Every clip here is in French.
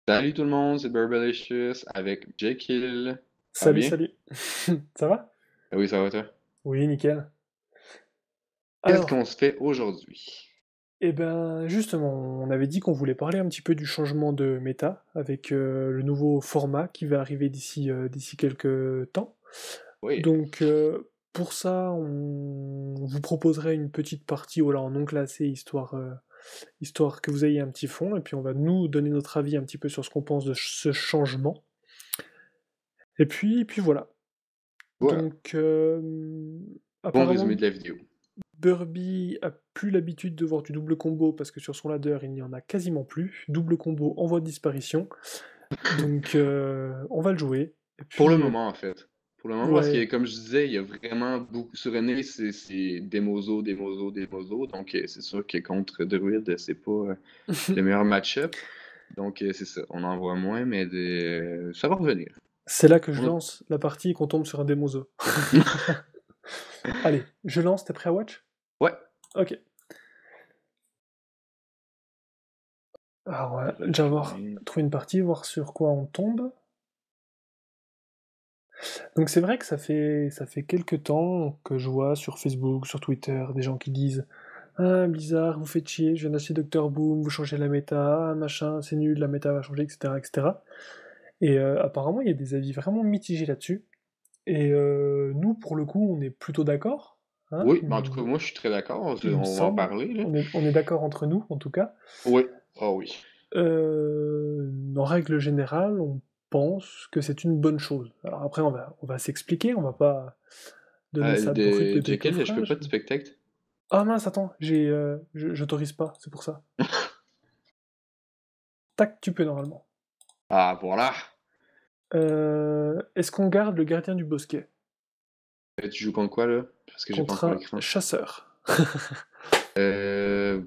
Salut tout le monde, c'est Burbalicious avec Jekyll. Ça va Salut, bien? salut. Ça va? Ah oui, ça va toi? Oui, nickel. Qu'est-ce Alors, qu'on se fait aujourd'hui? justement, on avait dit qu'on voulait parler un petit peu du changement de méta avec le nouveau format qui va arriver d'ici quelques temps. Oui, Donc, pour ça, on vous proposerait une petite partie voilà, en non classé, histoire que vous ayez un petit fond, et puis on va nous donner notre avis un petit peu sur ce qu'on pense de ce changement. Et puis voilà. voilà. Donc, Bon résumé apparemment, de la vidéo. Burby a plus l'habitude de voir du double combo parce que sur son ladder il n'y en a quasiment plus. Double combo en voie de disparition. Donc on va le jouer. Et Pour le puis moment, en fait. Pour le moment, parce que ouais. comme je disais, il y a vraiment beaucoup. Sur René, c'est Demozo, Demozo, Demozo. Donc, c'est sûr que contre Druid, c'est pas le meilleur match-up. Donc, c'est ça. On en voit moins, mais ça va revenir. C'est là que je On a- lance la partie et qu'on tombe sur un Demozo. Allez, je lance, t'es prêt à watch? Ouais. Ok. Alors ouais, déjà voir, trouver une partie, voir sur quoi on tombe. Donc c'est vrai que ça fait quelques temps que je vois sur Facebook, sur Twitter, des gens qui disent ah, Blizzard, vous faites chier, je viens d'acheter Doctor Boom, vous changez la méta, ah, machin, c'est nul, la méta va changer, etc. etc. Et apparemment, il y a des avis vraiment mitigés là-dessus. Et nous, pour le coup, on est plutôt d'accord. Hein, Oui, mais en tout cas, moi, je suis très d'accord. il me On va en semble. parler, là. On est d'accord entre nous, en tout cas. Oui. Ah oui. En règle générale, on pense que c'est une bonne chose. Alors après, on va s'expliquer, on va pas donner ça brut de Jekyll, je peux pas décoffrage. te spectacle. Ah mince, attends, j'autorise pas, c'est pour ça. Tac, tu peux normalement. Ah, voilà. Est-ce qu'on garde le gardien du bosquet Tu joues contre quoi, là? Parce que j'ai pas contre encore un l'écran. chasseur? Euh...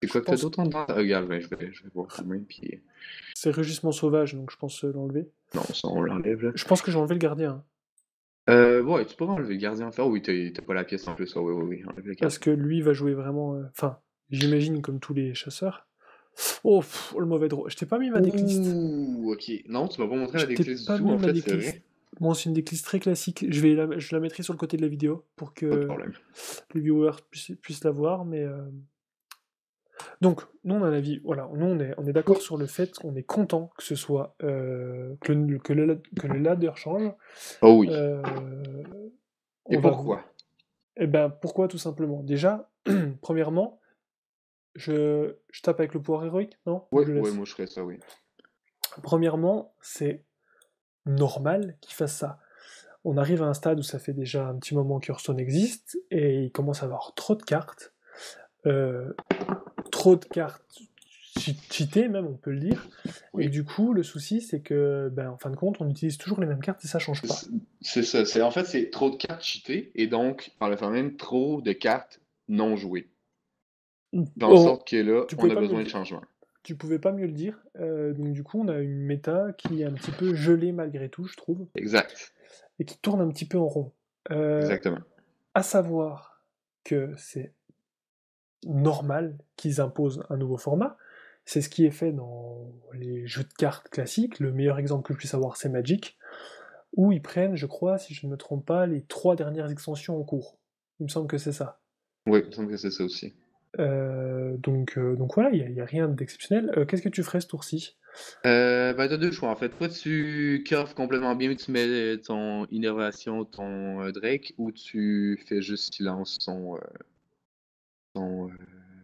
C'est Je quoi que t'as pense d'autre en dedans? Ah, regarde, ben, je vais voir quand même, puis... c'est rugissement sauvage, donc je pense l'enlever. Non, ça, on l'enlève, là. Je pense que j'ai enlevé le gardien, hein, Ouais, tu peux enlever le gardien. Ah oui, t'as pas la pièce en plus. Ah oui, oui, oui, enlève le parce gardien. que lui va jouer vraiment. Enfin, j'imagine comme tous les chasseurs. Oh, le mauvais draw. Je t'ai pas mis ma decklist. Ouh, ok. Non, tu m'as pas montré Je la t'ai déclisse du pas tout, mis en ma fait, c'est vrai. decklist. Bon, c'est une decklist très classique. Je la mettrai sur le côté de la vidéo pour Pas de que problème. les viewers puissent la voir, mais donc, nous, on a un avis, voilà, nous, on est d'accord Oui. sur le fait qu'on est content que ce soit, que le ladder change. Oh oui. Euh, Et on va, pourquoi? eh ben, pourquoi tout simplement? Déjà, premièrement, je tape avec le pouvoir héroïque, non? Ou Oui, je oui, laisse? moi je ferais ça, oui. Premièrement, c'est normal qu'il fasse ça. On arrive à un stade où ça fait déjà un petit moment qu'Hearthstone existe, et il commence à avoir euh, trop de cartes cheatées même, on peut le dire. Et Oui. du coup, le souci, c'est que, ben, en fin de compte, on utilise toujours les mêmes cartes et ça change pas. C'est ça. En fait, c'est trop de cartes cheatées et donc, par le fait même, trop de cartes non jouées. Dans le Oh, sorte que là, tu on pouvais a pas mieux le besoin de dire. changement. Tu pouvais pas mieux le dire. Donc du coup, on a une méta qui est un petit peu gelée malgré tout, je trouve, Exact. et qui tourne un petit peu en rond. Euh, Exactement. à savoir que c'est normal qu'ils imposent un nouveau format. C'est ce qui est fait dans les jeux de cartes classiques. Le meilleur exemple que je puisse avoir, c'est Magic, où ils prennent, je crois, si je ne me trompe pas, les 3 dernières extensions en cours. Il me semble que c'est ça. Oui, il me semble que c'est ça aussi. Donc voilà, il y a rien d'exceptionnel. Qu'est-ce que tu ferais ce tour-ci? Ben, t'as deux choix en fait. Soit tu curves complètement bien, tu mets ton innovation, ton Drake, ou tu fais juste silence ton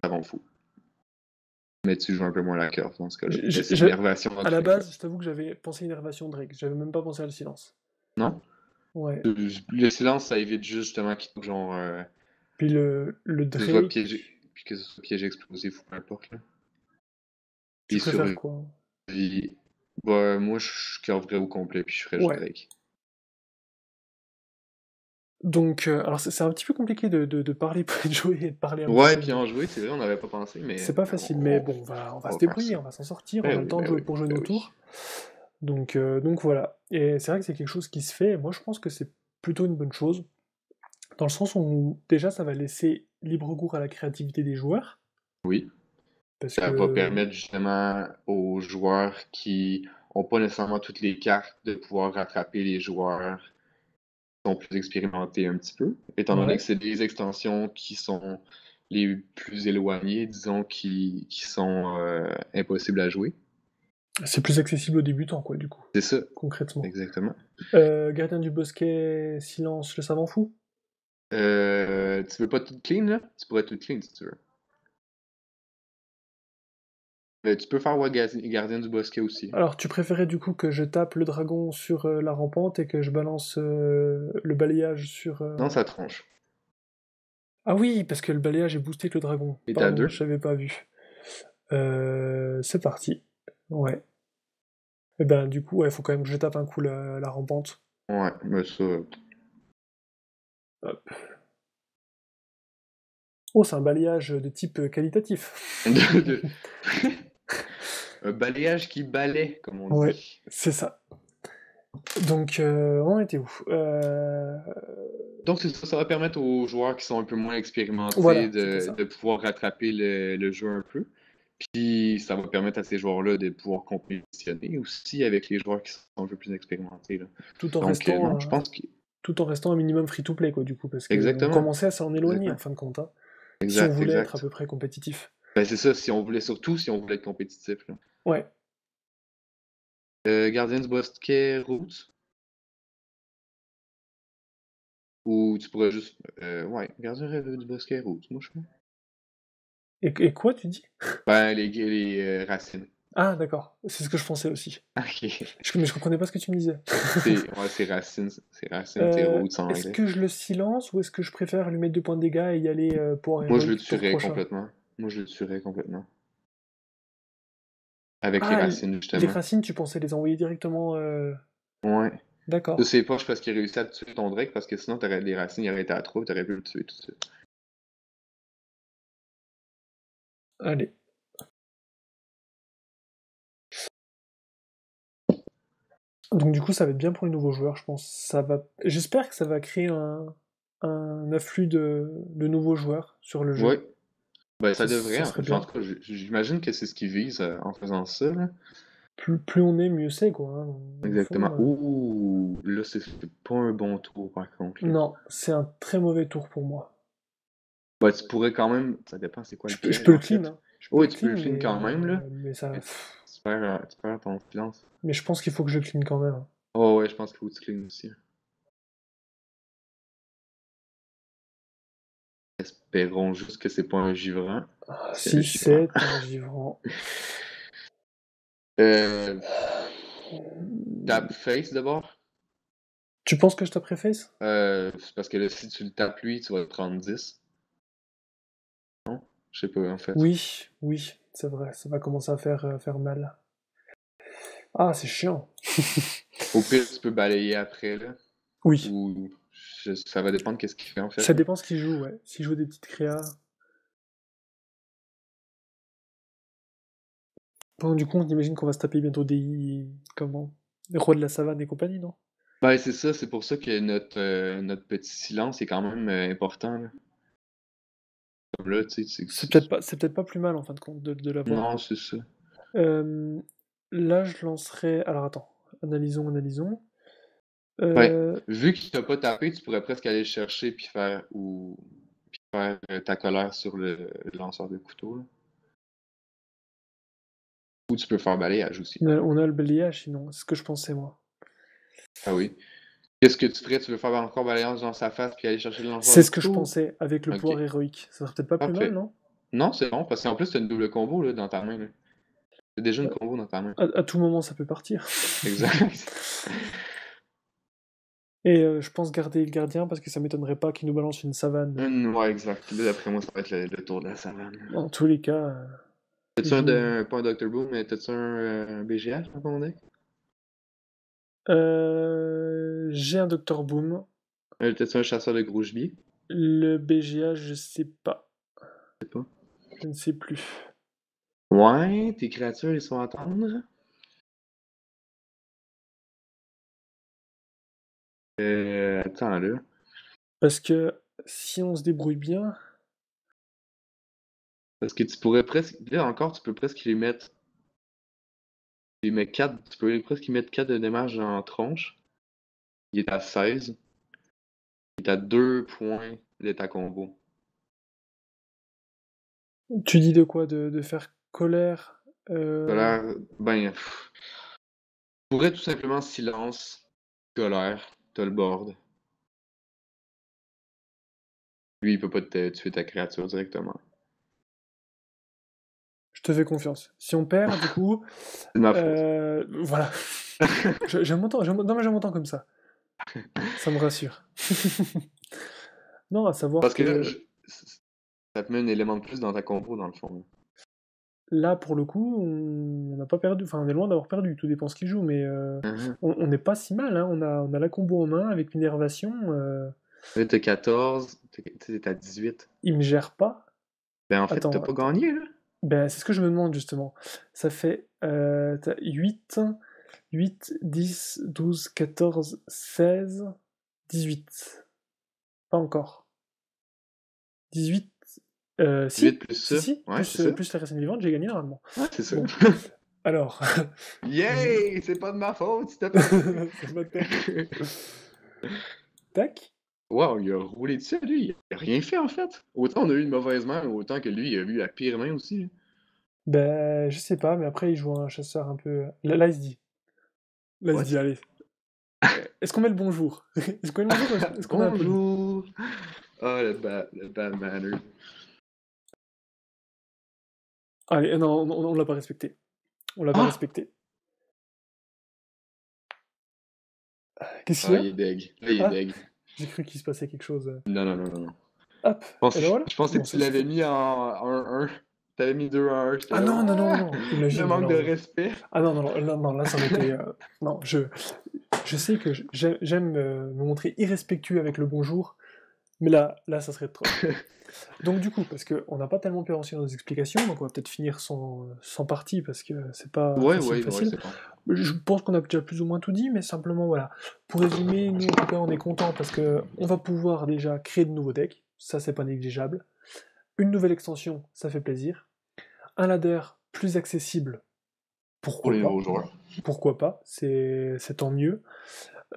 savant fou. Mais tu joues un peu moins la curve dans ce cas-là. Je- je- Mais c'est je- innervation dans à tous la les cas. base, je t'avoue que j'avais pensé une énervation Drake. J'avais même pas pensé à le silence. Non? Ouais. Le silence, ça évite juste justement qu'il genre Puis le que ce soit piégé, Drake, puis que ce soit piégé explosif ou peu importe là. tu Puis préfères survie. quoi? Bah, moi je curverais au complet puis je ferais juste Ouais. Drake. Donc, alors c'est un petit peu compliqué de parler, de jouer et de parler un petit Ouais, peu, puis mais en jouer, c'est vrai, on n'avait pas pensé, c'est mais pas facile. Mais bon, on va on se va faire débrouiller, ça. on va s'en sortir, on Ben a le oui, temps de ben jouer oui, pour jouer ben nos oui. tours. Donc voilà. Et c'est vrai que c'est quelque chose qui se fait, et moi je pense que c'est plutôt une bonne chose, dans le sens où déjà ça va laisser libre cours à la créativité des joueurs, Oui. Parce Ça va que permettre justement aux joueurs qui ont pas nécessairement toutes les cartes de pouvoir rattraper les joueurs qui sont plus expérimentés un petit peu, étant donné que ouais, c'est des extensions qui sont les plus éloignées, disons, qui sont impossibles à jouer. c'est plus accessible aux débutants, quoi, du coup, C'est ça, concrètement. exactement. Gardien du bosquet, silence, le savant fou? Tu veux pas tout clean, là? Tu pourrais tout clean si tu veux. Mais tu peux faire ouais, gardien du bosquet aussi. Alors, tu préférais du coup que je tape le dragon sur la rampante et que je balance le balayage sur. Non, ça tranche. Ah oui, parce que le balayage est boosté que le dragon. Et t'as Pardon, je deux? n'avais pas vu. C'est parti. Ouais. Et ben, du coup, il faut quand même que je tape un coup la rampante. Ouais, mais ça. Hop. Oh, c'est un balayage de type qualitatif. de- Un balayage qui balaie, comme on Ouais, dit. c'est ça. Donc, on était où? Donc, c'est ça, ça va permettre aux joueurs qui sont un peu moins expérimentés Voilà, c'était de ça. pouvoir rattraper le jeu un peu. Puis, ça va permettre à ces joueurs-là de pouvoir compétitionner aussi avec les joueurs qui sont un peu plus expérimentés, là. Tout en Donc, restant, non, je pense que. tout en restant un minimum free-to-play, quoi, du coup, parce que on Exactement. commençait à s'en éloigner, en Exactement. fin de compte, hein, si on Exact, voulait être à exact. peu près compétitif. Ben, c'est ça, si on voulait, surtout si on voulait être compétitif, là. Ouais. Gardien du bosquet, route. Ou tu pourrais juste. Ouais, gardien du bosquet, route, moi, je crois. Et quoi, tu dis? Ben, les racines. Ah, d'accord. C'est ce que je pensais aussi. Ok. Mais je comprenais pas ce que tu me disais. Ouais, c'est racines, c'est roots en Est-ce anglais. que je le silence ou est-ce que je préfère lui mettre 2 points de dégâts et y aller pour Moi, je le héroïque tour tuerais prochain? complètement. Moi, je le tuerais complètement. Avec les Ah, racines, les justement. racines, tu pensais les envoyer directement. Ouais. Ça, D'accord. c'est poche parce qu'il a réussi à tuer ton Drake, parce que sinon, t'aurais les racines, il aurait été à 3, t'aurais pu le tuer tout de suite. Allez. Donc du coup, ça va être bien pour les nouveaux joueurs, je pense. J'espère que ça va créer un afflux de nouveaux joueurs sur le jeu. Ouais. Ben, ça devrait. Ça serait Enfin, en bien. tout cas, j'imagine que c'est ce qu'ils visent en faisant ça, là. Plus on est, mieux c'est, quoi, hein, dans le Exactement. fond. Ouh, là, c'est pas un bon tour, par contre, là. Non, c'est un très mauvais tour pour moi. Ben, tu pourrais quand même. Ça dépend, c'est quoi le Je piège, peux le en clean, fait. hein. Je peux Oui, le tu peux clean, le clean quand même, là. mais ça. Mais tu perds ton silence. Mais je pense qu'il faut que je le clean quand même, hein. Oh, ouais, je pense qu'il faut que tu clean aussi. Espérons juste que c'est pas un givrant. Ah, C'est un si givrant. c'est un givrant. Euh, Tap face d'abord. Tu penses que je taperai face? C'est parce que là, si tu le tapes lui, tu vas prendre 10. Non? Je sais pas, en fait. Oui, oui, c'est vrai, ça va commencer à faire mal. Ah, c'est chiant. Au pire, tu peux balayer après, là. Oui, Ou ça va dépendre qu'est-ce qu'il fait, en fait, ça là. dépend ce qu'il joue, ouais. S'il joue des petites créas. Bon, du coup, on imagine qu'on va se taper bientôt des. Comment? Des rois de la savane et compagnie, non? Ben, c'est ça, c'est pour ça que notre petit silence est quand même important, là. Comme là, tu sais, C'est peut-être pas plus mal en fin de compte de non, l'avoir. c'est ça. Euh, Là, je lancerai. Alors attends, analysons. Ben, Euh, vu qu'il t'a pas tapé, tu pourrais presque aller le chercher puis faire ta colère sur le lanceur de couteau, là. Ou tu peux faire balayage aussi. on a le balayage, sinon, c'est ce que je pensais moi. Ah oui. Qu'est-ce que tu ferais? Tu veux faire encore balayage dans sa face puis aller chercher le lanceur C'est de ce que je couteau? pensais avec le Ok, pouvoir héroïque. Ça serait peut-être pas plus mal, parfait. non? Non, c'est bon, parce qu'en plus, t'as une double combo là, dans ta main, là. C'est déjà une Euh, combo dans ta main. À tout moment, ça peut partir. Exact. Et je pense garder le gardien parce que ça m'étonnerait pas qu'il nous balance une savane. Ouais, exact. Là, d'après moi, ça va être le tour de la savane. Dans tous les cas, il T'as-tu joue. pas un Dr. Boom, mais t'as-tu un BGH dans ton deck? J'ai un Docteur Boom. T'as-tu un chasseur de gros gibier? Le BGA, je sais pas. Je sais pas. Je ne sais plus. Ouais, tes créatures, ils sont à tendre. Attends là. Parce que si on se débrouille bien, Parce que tu pourrais presque. Là encore, tu peux presque les mettre. Tu mets 4, tu peux presque y mettre 4 de dommage en tronche. Il est à 16. Il est à 2 points d'état combo. Tu dis de quoi? De faire colère? Colère, ben. Tu pourrais tout simplement silence, colère, t'as le board. Lui, il peut pas te tuer ta créature directement. Je te fais confiance. Si on perd, du coup, C'est de ma faute. voilà. J'aime autant, non mais j'aime autant comme ça. Ça me rassure. Non, à savoir Parce que là, que ça te met un élément de plus dans ta combo, dans le fond. là, pour le coup, on n'a pas perdu. Enfin, on est loin d'avoir perdu. Tout dépend ce qu'il joue, mais Mhm. on n'est pas si mal. Hein. On a la combo en main avec l'innervation. Là, t'as 14, t'es à 18. Il me gère pas. Ben, en fait, t'as Attends, pas gagné, là. ben, c'est ce que je me demande justement. Ça fait t'as 8, 10, 12, 14, 16, 18. Pas encore. 18. 18 Si, plus si, ça. si. Ouais, c'est Plus, ça. plus la racine vivante, j'ai gagné normalement. Ouais, c'est ça. Bon, alors. Yay! C'est pas de ma faute, s'il te plaît! C'est pas de ta faute. Tac. Wow, il a roulé dessus, lui. Il a rien fait, en fait. Autant on a eu une mauvaise main, autant que lui, il a eu la pire main aussi. Ben, je sais pas, mais après, il joue un chasseur un peu. Là, il se dit. Là, il se dit, What? allez. Est-ce qu'on met le bonjour? Est-ce qu'on met le bonjour? Est-ce qu'on met un peu de. Bonjour! Ah, le bad manner. Allez, non, on l'a pas respecté. On l'a pas Ah! respecté. Qu'est-ce qu'il Ah, y a? il est deg. Là, il est Ah, deg. j'ai cru qu'il se passait quelque chose. Non, non, non, non, non. Hop, et ben voilà. Je pensais Bon, que tu l'avais mis en 1-1. T'avais mis 2-1. J'étais Ah là, non, non, non, ah! non, Le imagine, manque de non, non. respect. Ah non, non, non, non, non, là, ça aurait été. Non, je sais que j'aime me montrer irrespectueux avec le bonjour, mais là, ça serait trop. Donc du coup, parce qu'on n'a pas tellement pu avancer dans nos explications, donc on va peut-être finir sans partie, parce que c'est pas Ouais, facile, ouais, ouais, facile. c'est bon. Je pense qu'on a déjà plus ou moins tout dit, mais simplement voilà. Pour résumer, nous en tout cas on est content parce que on va pouvoir déjà créer de nouveaux decks, ça c'est pas négligeable. Une nouvelle extension, ça fait plaisir. Un ladder plus accessible, Pour pourquoi les pas. nouveaux joueurs. Pourquoi pas, c'est tant mieux.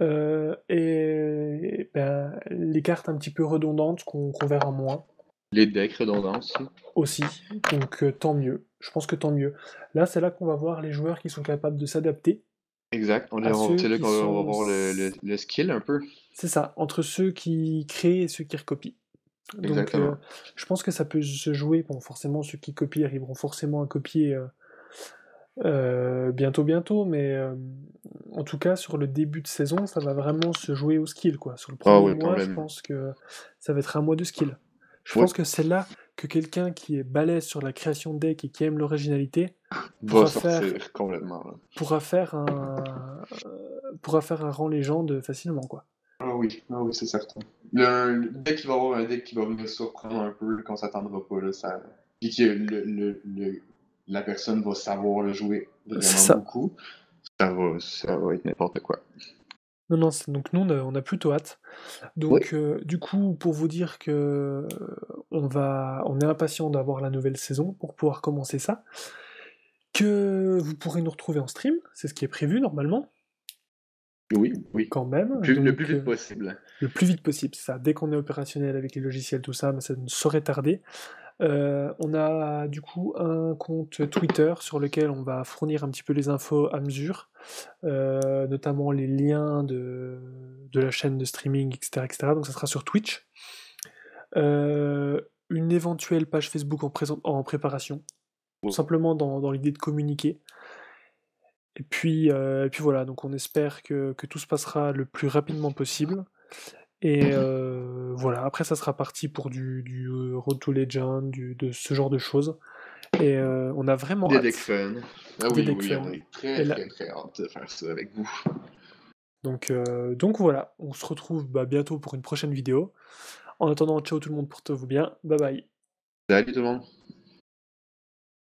Et ben, les cartes un petit peu redondantes qu'on verra moins Les decks redondants aussi. aussi, donc tant mieux. Je pense que tant mieux. Là, c'est là qu'on va voir les joueurs qui sont capables de s'adapter Exact. à ceux C'est là qui qu'on va sont. voir le skill un peu. C'est ça, entre ceux qui créent et ceux qui recopient. Donc Exactement. je pense que ça peut se jouer, bon forcément ceux qui copient arriveront forcément à copier bientôt, mais en tout cas sur le début de saison, ça va vraiment se jouer au skill, quoi. Sur le Ah premier oui, mois, je complètement. pense que ça va être un mois de skill. Je Oui, pense que c'est là que quelqu'un qui est balèze sur la création de deck et qui aime l'originalité va pourra faire, sortir complètement, là. pourra faire pourra faire un rang légende facilement, quoi. Ah oui, c'est certain. Dès qu'il va y avoir un deck qui va venir surprendre un peu, qu'on s'attendra pas, là, ça. Puis que la personne va savoir le jouer C'est vraiment ça. beaucoup, ça va être n'importe quoi. Non, non, donc nous, on a plutôt hâte. Oui. Donc, du coup, pour vous dire que on est impatient d'avoir la nouvelle saison pour pouvoir commencer ça, que vous pourrez nous retrouver en stream, c'est ce qui est prévu normalement, Oui, oui. quand même. Le plus Donc, vite possible. le plus vite possible, c'est ça. Dès qu'on est opérationnel avec les logiciels, tout ça, mais ça ne saurait tarder. On a du coup un compte Twitter sur lequel on va fournir un petit peu les infos à mesure, notamment les liens de la chaîne de streaming, etc., etc. Donc ça sera sur Twitch. Une éventuelle page Facebook en préparation, tout Oui. simplement dans l'idée de communiquer. Et puis voilà, donc on espère que tout se passera le plus rapidement possible. Et voilà, après ça sera parti pour du Road to Legend, de ce genre de choses. Et on a vraiment Des decks hâte. fun. Ah Des oui, decks oui, fun. on est Et très, là, très, très hâte de faire ça avec vous. donc voilà, on se retrouve bientôt pour une prochaine vidéo. En attendant, ciao tout le monde, portez-vous bien, bye bye. Salut tout le monde!